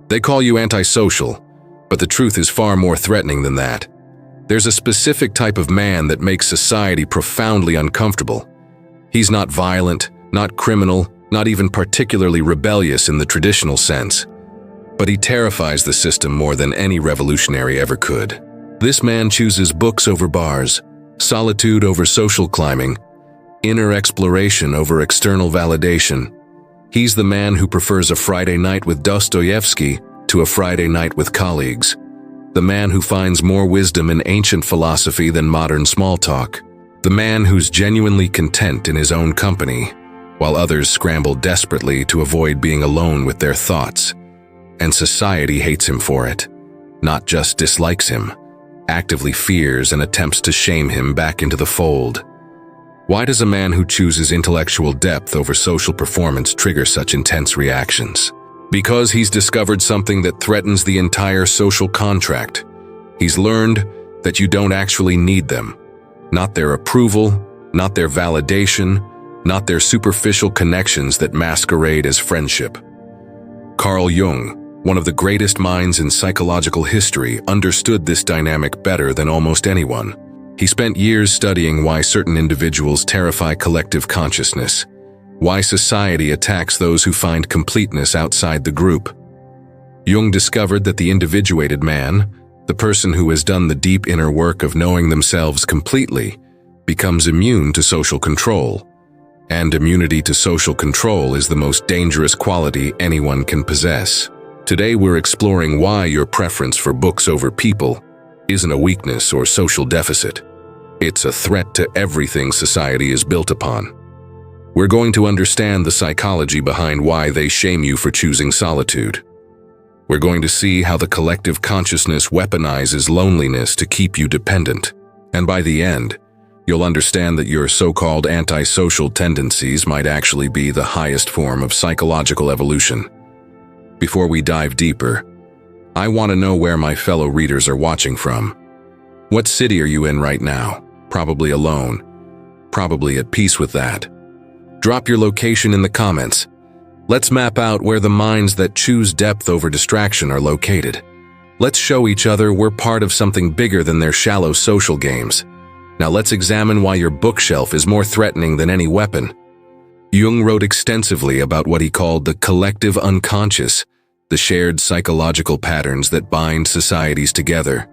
They call you antisocial, but the truth is far more threatening than that. There's a specific type of man that makes society profoundly uncomfortable. He's not violent, not criminal, not even particularly rebellious in the traditional sense. But he terrifies the system more than any revolutionary ever could. This man chooses books over bars, solitude over social climbing, inner exploration over external validation. He's the man who prefers a Friday night with Dostoevsky to a Friday night with colleagues. The man who finds more wisdom in ancient philosophy than modern small talk. The man who's genuinely content in his own company, while others scramble desperately to avoid being alone with their thoughts. And society hates him for it. Not just dislikes him, actively fears and attempts to shame him back into the fold. Why does a man who chooses intellectual depth over social performance trigger such intense reactions? Because he's discovered something that threatens the entire social contract. He's learned that you don't actually need them. Not their approval, not their validation, not their superficial connections that masquerade as friendship. Carl Jung, one of the greatest minds in psychological history, understood this dynamic better than almost anyone. He spent years studying why certain individuals terrify collective consciousness, why society attacks those who find completeness outside the group. Jung discovered that the individuated man, the person who has done the deep inner work of knowing themselves completely, becomes immune to social control. And immunity to social control is the most dangerous quality anyone can possess. Today we're exploring why your preference for books over people isn't a weakness or social deficit. It's a threat to everything society is built upon. We're going to understand the psychology behind why they shame you for choosing solitude. We're going to see how the collective consciousness weaponizes loneliness to keep you dependent. And by the end, you'll understand that your so-called antisocial tendencies might actually be the highest form of psychological evolution. Before we dive deeper, I want to know where my fellow readers are watching from. What city are you in right now? Probably alone. Probably at peace with that. Drop your location in the comments. Let's map out where the minds that choose depth over distraction are located. Let's show each other we're part of something bigger than their shallow social games. Now let's examine why your bookshelf is more threatening than any weapon. Jung wrote extensively about what he called the collective unconscious, the shared psychological patterns that bind societies together.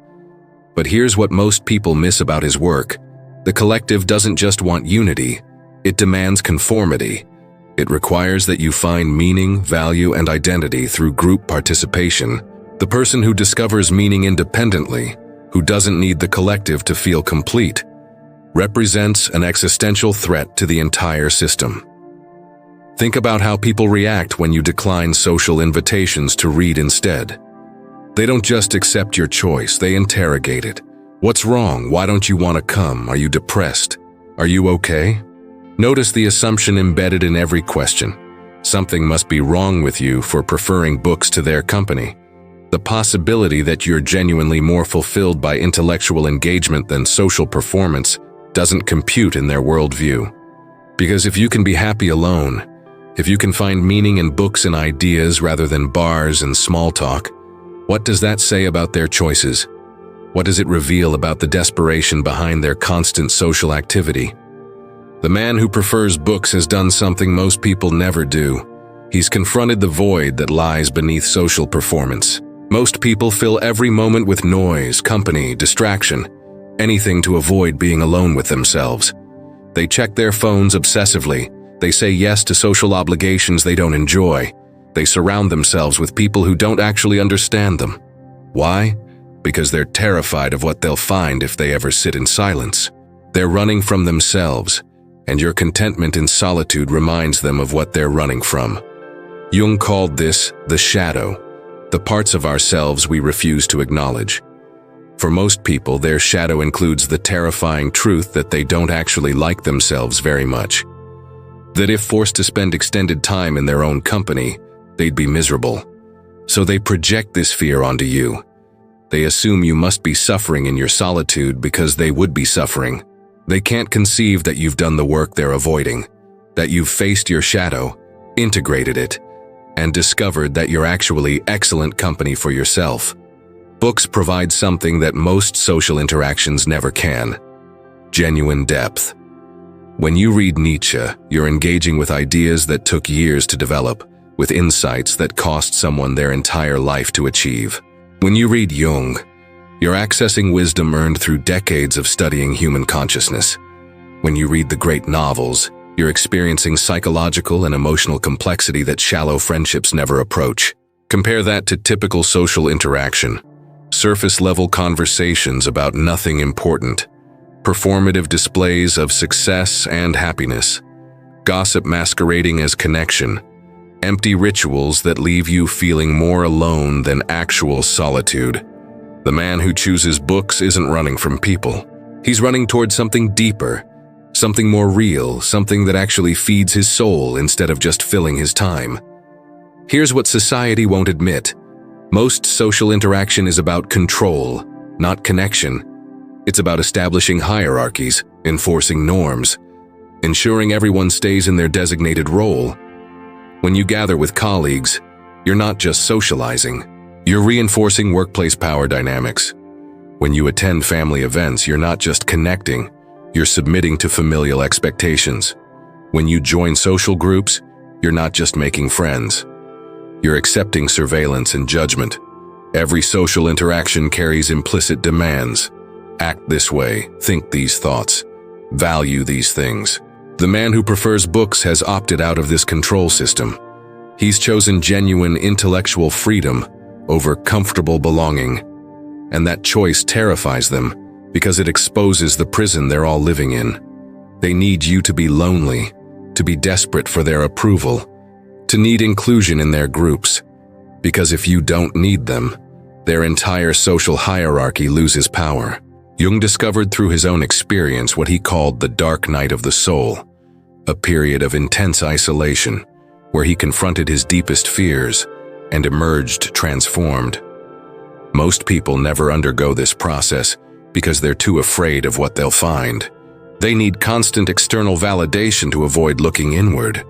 But here's what most people miss about his work. The collective doesn't just want unity, it demands conformity. It requires that you find meaning, value, and identity through group participation. The person who discovers meaning independently, who doesn't need the collective to feel complete, represents an existential threat to the entire system. Think about how people react when you decline social invitations to read instead. They don't just accept your choice, they interrogate it. What's wrong? Why don't you want to come? Are you depressed? Are you okay? Notice the assumption embedded in every question. Something must be wrong with you for preferring books to their company. The possibility that you're genuinely more fulfilled by intellectual engagement than social performance doesn't compute in their worldview. Because if you can be happy alone, if you can find meaning in books and ideas rather than bars and small talk, what does that say about their choices? What does it reveal about the desperation behind their constant social activity? The man who prefers books has done something most people never do. He's confronted the void that lies beneath social performance. Most people fill every moment with noise, company, distraction, anything to avoid being alone with themselves. They check their phones obsessively. They say yes to social obligations they don't enjoy. They surround themselves with people who don't actually understand them. Why? Because they're terrified of what they'll find if they ever sit in silence. They're running from themselves, and your contentment in solitude reminds them of what they're running from. Jung called this the shadow, the parts of ourselves we refuse to acknowledge. For most people, their shadow includes the terrifying truth that they don't actually like themselves very much. That if forced to spend extended time in their own company, they'd be miserable. So they project this fear onto you. They assume you must be suffering in your solitude because they would be suffering. They can't conceive that you've done the work they're avoiding, that you've faced your shadow, integrated it, and discovered that you're actually excellent company for yourself. Books provide something that most social interactions never can: genuine depth. When you read Nietzsche, you're engaging with ideas that took years to develop, with insights that cost someone their entire life to achieve. When you read Jung, you're accessing wisdom earned through decades of studying human consciousness. When you read the great novels, you're experiencing psychological and emotional complexity that shallow friendships never approach. Compare that to typical social interaction: surface-level conversations about nothing important, performative displays of success and happiness, gossip masquerading as connection, empty rituals that leave you feeling more alone than actual solitude. The man who chooses books isn't running from people. He's running towards something deeper, something more real, something that actually feeds his soul instead of just filling his time. Here's what society won't admit. Most social interaction is about control, not connection. It's about establishing hierarchies, enforcing norms, ensuring everyone stays in their designated role. When you gather with colleagues, you're not just socializing. You're reinforcing workplace power dynamics. When you attend family events, you're not just connecting, you're submitting to familial expectations. When you join social groups, you're not just making friends. You're accepting surveillance and judgment. Every social interaction carries implicit demands. Act this way, think these thoughts, value these things. The man who prefers books has opted out of this control system. He's chosen genuine intellectual freedom over comfortable belonging. And that choice terrifies them because it exposes the prison they're all living in. They need you to be lonely, to be desperate for their approval, to need inclusion in their groups. Because if you don't need them, their entire social hierarchy loses power. Jung discovered through his own experience what he called the dark night of the soul, a period of intense isolation where he confronted his deepest fears and emerged transformed. Most people never undergo this process because they're too afraid of what they'll find. They need constant external validation to avoid looking inward.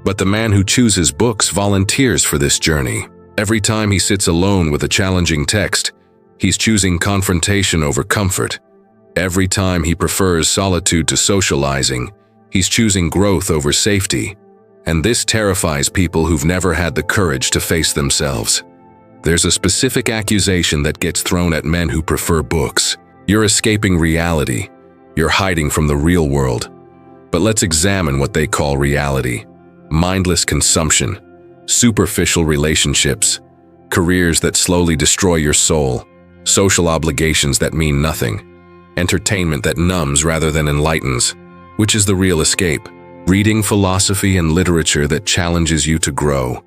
But the man who chooses books volunteers for this journey. Every time he sits alone with a challenging text, he's choosing confrontation over comfort. Every time he prefers solitude to socializing, he's choosing growth over safety. And this terrifies people who've never had the courage to face themselves. There's a specific accusation that gets thrown at men who prefer books. You're escaping reality. You're hiding from the real world. But let's examine what they call reality. Mindless consumption, superficial relationships, careers that slowly destroy your soul, social obligations that mean nothing, entertainment that numbs rather than enlightens. Which is the real escape? Reading philosophy and literature that challenges you to grow,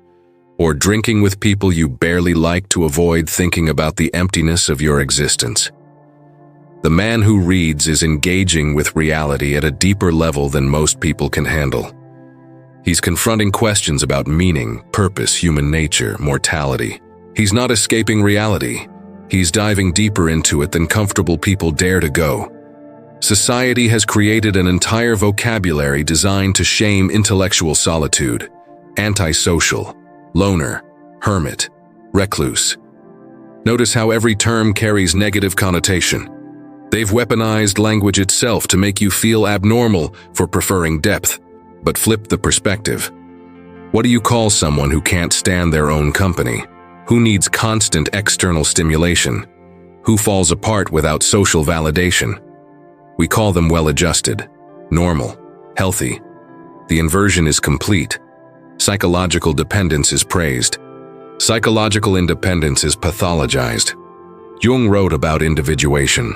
or drinking with people you barely like to avoid thinking about the emptiness of your existence. The man who reads is engaging with reality at a deeper level than most people can handle. He's confronting questions about meaning, purpose, human nature, mortality. He's not escaping reality. He's diving deeper into it than comfortable people dare to go. Society has created an entire vocabulary designed to shame intellectual solitude: antisocial, loner, hermit, recluse. Notice how every term carries negative connotation. They've weaponized language itself to make you feel abnormal for preferring depth. But flip the perspective. What do you call someone who can't stand their own company? Who needs constant external stimulation? Who falls apart without social validation? We call them well-adjusted, normal, healthy. The inversion is complete. Psychological dependence is praised. Psychological independence is pathologized. Jung wrote about individuation,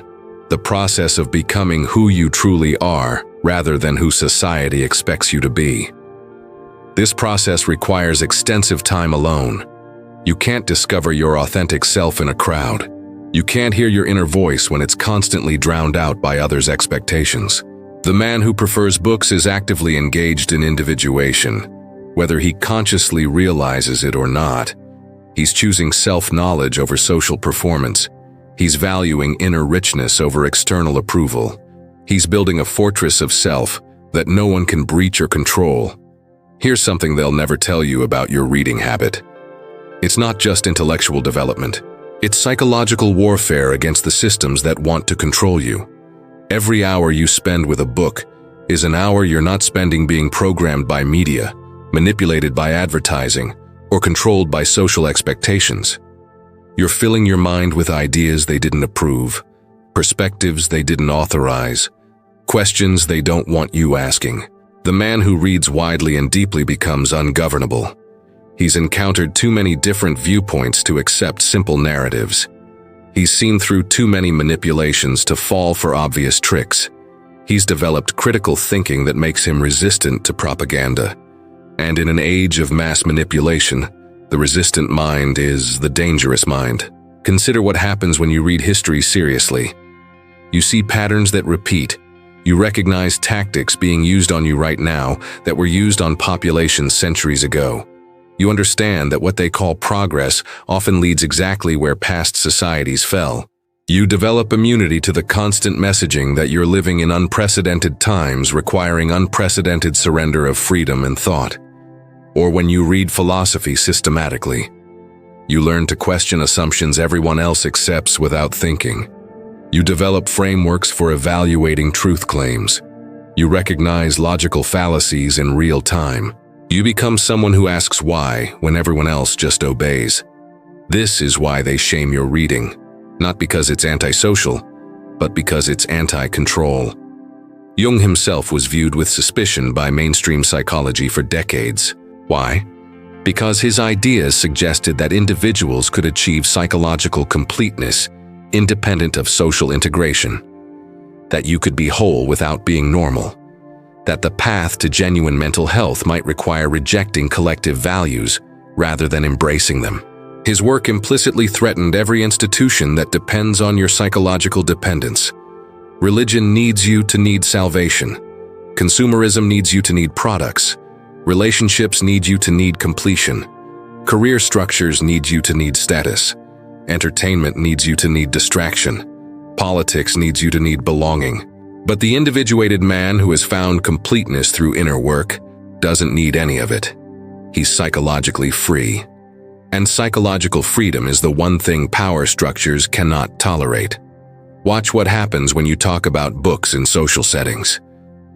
the process of becoming who you truly are rather than who society expects you to be. This process requires extensive time alone. You can't discover your authentic self in a crowd. You can't hear your inner voice when it's constantly drowned out by others' expectations. The man who prefers books is actively engaged in individuation, whether he consciously realizes it or not. He's choosing self-knowledge over social performance. He's valuing inner richness over external approval. He's building a fortress of self that no one can breach or control. Here's something they'll never tell you about your reading habit. It's not just intellectual development. It's psychological warfare against the systems that want to control you. Every hour you spend with a book is an hour you're not spending being programmed by media, manipulated by advertising, or controlled by social expectations. You're filling your mind with ideas they didn't approve, perspectives they didn't authorize, questions they don't want you asking. The man who reads widely and deeply becomes ungovernable. He's encountered too many different viewpoints to accept simple narratives. He's seen through too many manipulations to fall for obvious tricks. He's developed critical thinking that makes him resistant to propaganda. And in an age of mass manipulation, the resistant mind is the dangerous mind. Consider what happens when you read history seriously. You see patterns that repeat. You recognize tactics being used on you right now that were used on populations centuries ago. You understand that what they call progress often leads exactly where past societies fell. You develop immunity to the constant messaging that you're living in unprecedented times requiring unprecedented surrender of freedom and thought. Or when you read philosophy systematically, you learn to question assumptions everyone else accepts without thinking. You develop frameworks for evaluating truth claims. You recognize logical fallacies in real time. You become someone who asks why when everyone else just obeys. This is why they shame your reading, not because it's antisocial, but because it's anti-control. Jung himself was viewed with suspicion by mainstream psychology for decades. Why? Because his ideas suggested that individuals could achieve psychological completeness independent of social integration, that you could be whole without being normal, that the path to genuine mental health might require rejecting collective values rather than embracing them. His work implicitly threatened every institution that depends on your psychological dependence. Religion needs you to need salvation. Consumerism needs you to need products. Relationships need you to need completion. Career structures need you to need status. Entertainment needs you to need distraction. Politics needs you to need belonging. But the individuated man who has found completeness through inner work doesn't need any of it. He's psychologically free. And psychological freedom is the one thing power structures cannot tolerate. Watch what happens when you talk about books in social settings.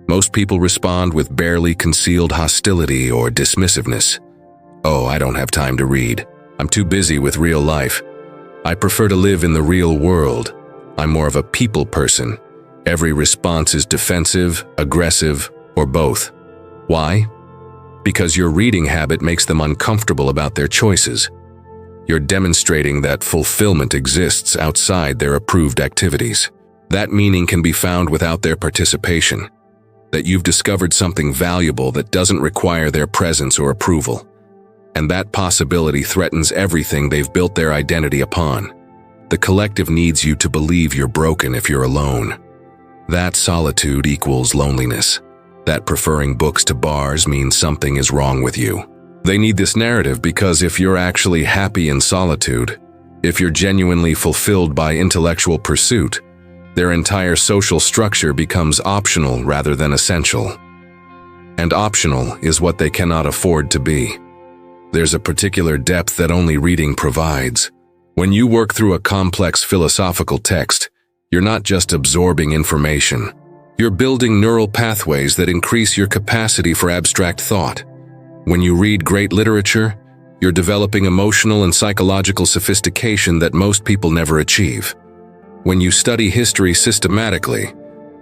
Most people respond with barely concealed hostility or dismissiveness. Oh, I don't have time to read. I'm too busy with real life. I prefer to live in the real world. I'm more of a people person. Every response is defensive, aggressive, or both. Why? Because your reading habit makes them uncomfortable about their choices. You're demonstrating that fulfillment exists outside their approved activities. That meaning can be found without their participation. That you've discovered something valuable that doesn't require their presence or approval. And that possibility threatens everything they've built their identity upon. The collective needs you to believe you're broken if you're alone. That solitude equals loneliness. That preferring books to bars means something is wrong with you. They need this narrative because if you're actually happy in solitude, if you're genuinely fulfilled by intellectual pursuit, their entire social structure becomes optional rather than essential. And optional is what they cannot afford to be. There's a particular depth that only reading provides. When you work through a complex philosophical text, you're not just absorbing information. You're building neural pathways that increase your capacity for abstract thought. When you read great literature, you're developing emotional and psychological sophistication that most people never achieve. When you study history systematically,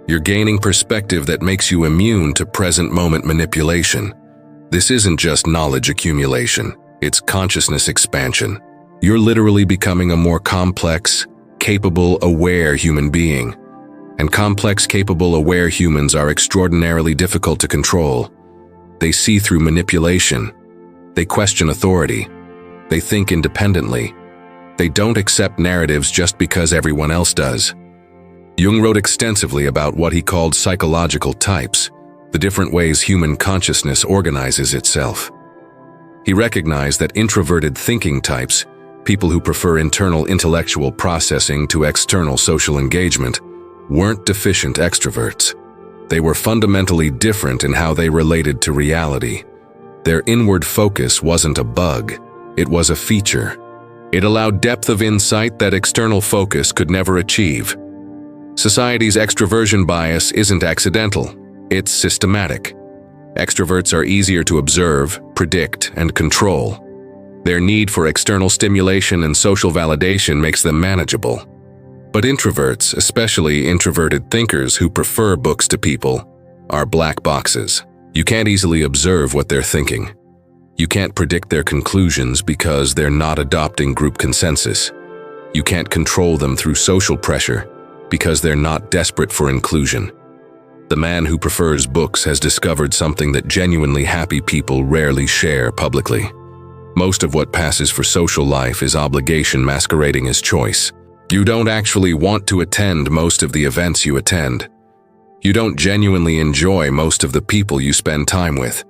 you're gaining perspective that makes you immune to present-moment manipulation. This isn't just knowledge accumulation, it's consciousness expansion. You're literally becoming a more complex, capable, aware human being. And complex, capable, aware humans are extraordinarily difficult to control. They see through manipulation. They question authority. They think independently. They don't accept narratives just because everyone else does. Jung wrote extensively about what he called psychological types, the different ways human consciousness organizes itself. He recognized that introverted thinking types, people who prefer internal intellectual processing to external social engagement, weren't deficient extroverts. They were fundamentally different in how they related to reality. Their inward focus wasn't a bug, it was a feature. It allowed depth of insight that external focus could never achieve. Society's extroversion bias isn't accidental, it's systematic. Extroverts are easier to observe, predict, and control. Their need for external stimulation and social validation makes them manageable. But introverts, especially introverted thinkers who prefer books to people, are black boxes. You can't easily observe what they're thinking. You can't predict their conclusions because they're not adopting group consensus. You can't control them through social pressure because they're not desperate for inclusion. The man who prefers books has discovered something that genuinely happy people rarely share publicly. Most of what passes for social life is obligation masquerading as choice. You don't actually want to attend most of the events you attend. You don't genuinely enjoy most of the people you spend time with.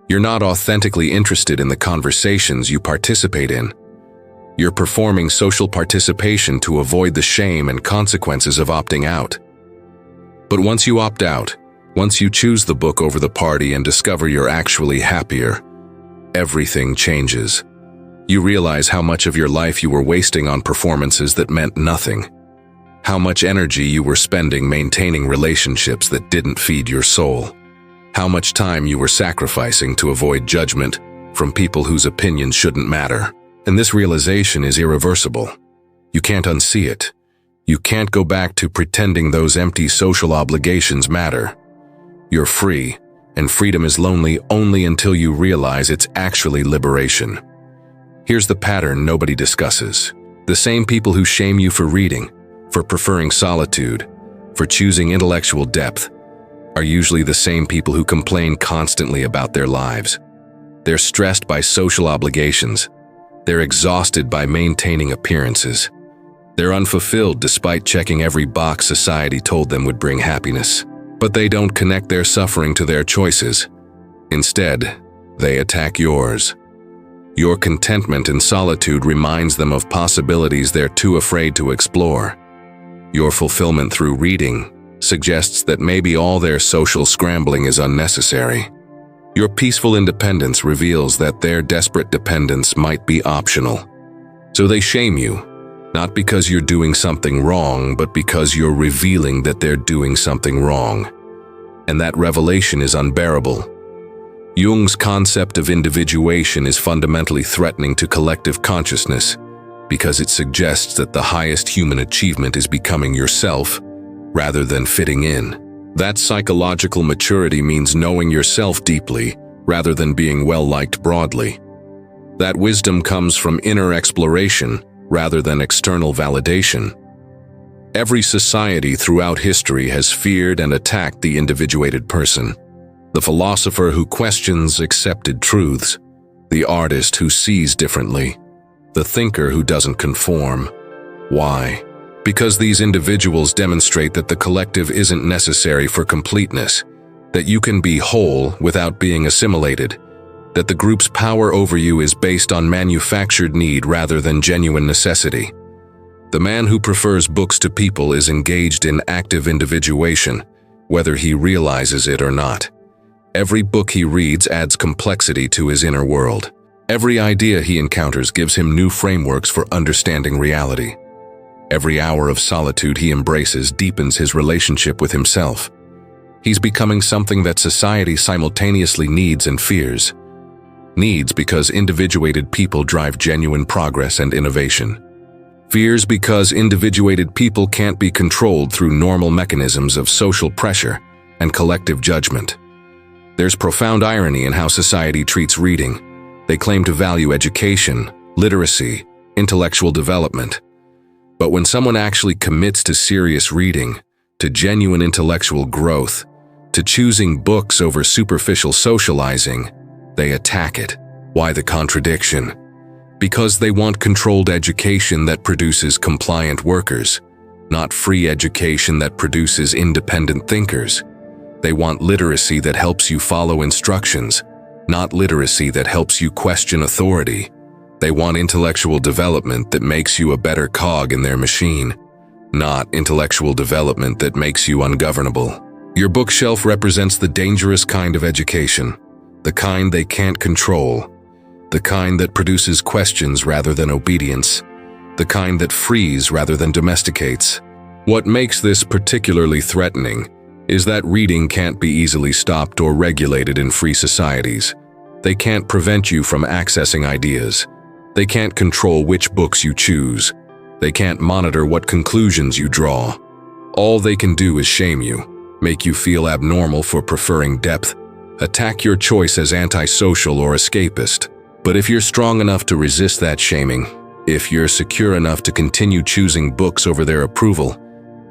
You're not authentically interested in the conversations you participate in. You're performing social participation to avoid the shame and consequences of opting out. But once you opt out, once you choose the book over the party and discover you're actually happier, everything changes. You realize how much of your life you were wasting on performances that meant nothing. How much energy you were spending maintaining relationships that didn't feed your soul. How much time you were sacrificing to avoid judgment from people whose opinions shouldn't matter. And this realization is irreversible. You can't unsee it. You can't go back to pretending those empty social obligations matter. You're free, and freedom is lonely only until you realize it's actually liberation. Here's the pattern nobody discusses. The same people who shame you for reading, for preferring solitude, for choosing intellectual depth, are usually the same people who complain constantly about their lives. They're stressed by social obligations. They're exhausted by maintaining appearances. They're unfulfilled despite checking every box society told them would bring happiness. But they don't connect their suffering to their choices. Instead, they attack yours. Your contentment in solitude reminds them of possibilities they're too afraid to explore. Your fulfillment through reading suggests that maybe all their social scrambling is unnecessary. Your peaceful independence reveals that their desperate dependence might be optional. So they shame you, not because you're doing something wrong, but because you're revealing that they're doing something wrong. And that revelation is unbearable. Jung's concept of individuation is fundamentally threatening to collective consciousness because it suggests that the highest human achievement is becoming yourself rather than fitting in. That psychological maturity means knowing yourself deeply rather than being well-liked broadly. That wisdom comes from inner exploration rather than external validation. Every society throughout history has feared and attacked the individuated person. The philosopher who questions accepted truths, the artist who sees differently, the thinker who doesn't conform. Why? Because these individuals demonstrate that the collective isn't necessary for completeness, that you can be whole without being assimilated, that the group's power over you is based on manufactured need rather than genuine necessity. The man who prefers books to people is engaged in active individuation, whether he realizes it or not. Every book he reads adds complexity to his inner world. Every idea he encounters gives him new frameworks for understanding reality. Every hour of solitude he embraces deepens his relationship with himself. He's becoming something that society simultaneously needs and fears. Needs because individuated people drive genuine progress and innovation. Fears because individuated people can't be controlled through normal mechanisms of social pressure and collective judgment. There's profound irony in how society treats reading. They claim to value education, literacy, intellectual development. But when someone actually commits to serious reading, to genuine intellectual growth, to choosing books over superficial socializing, they attack it. Why the contradiction? Because they want controlled education that produces compliant workers, not free education that produces independent thinkers. They want literacy that helps you follow instructions, not literacy that helps you question authority. They want intellectual development that makes you a better cog in their machine, not intellectual development that makes you ungovernable. Your bookshelf represents the dangerous kind of education, the kind they can't control, the kind that produces questions rather than obedience, the kind that frees rather than domesticates. What makes this particularly threatening is that reading can't be easily stopped or regulated in free societies. They can't prevent you from accessing ideas. They can't control which books you choose. They can't monitor what conclusions you draw. All they can do is shame you, make you feel abnormal for preferring depth, attack your choice as antisocial or escapist. But if you're strong enough to resist that shaming, if you're secure enough to continue choosing books over their approval,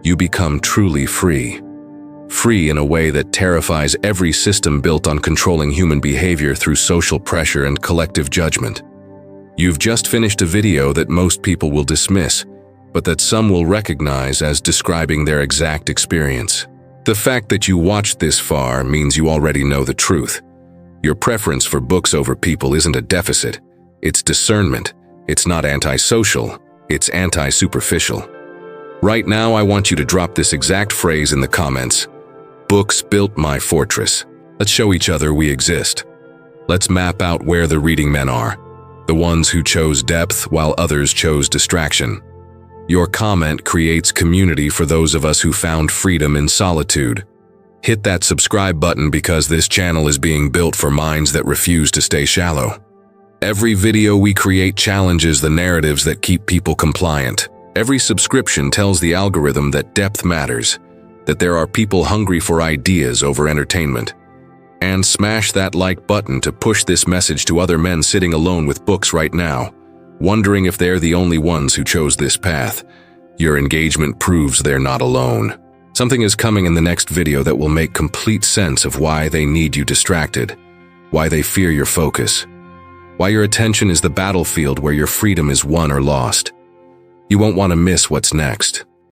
you become truly free. Free in a way that terrifies every system built on controlling human behavior through social pressure and collective judgment. You've just finished a video that most people will dismiss, but that some will recognize as describing their exact experience. The fact that you watched this far means you already know the truth. Your preference for books over people isn't a deficit, it's discernment. It's not antisocial, it's anti-superficial. Right now, I want you to drop this exact phrase in the comments. Books built my fortress. Let's show each other we exist. Let's map out where the reading men are. The ones who chose depth while others chose distraction. Your comment creates community for those of us who found freedom in solitude. Hit that subscribe button because this channel is being built for minds that refuse to stay shallow. Every video we create challenges the narratives that keep people compliant. Every subscription tells the algorithm that depth matters, that there are people hungry for ideas over entertainment. And smash that like button to push this message to other men sitting alone with books right now, wondering if they're the only ones who chose this path. Your engagement proves they're not alone. Something is coming in the next video that will make complete sense of why they need you distracted, why they fear your focus, why your attention is the battlefield where your freedom is won or lost. You won't want to miss what's next.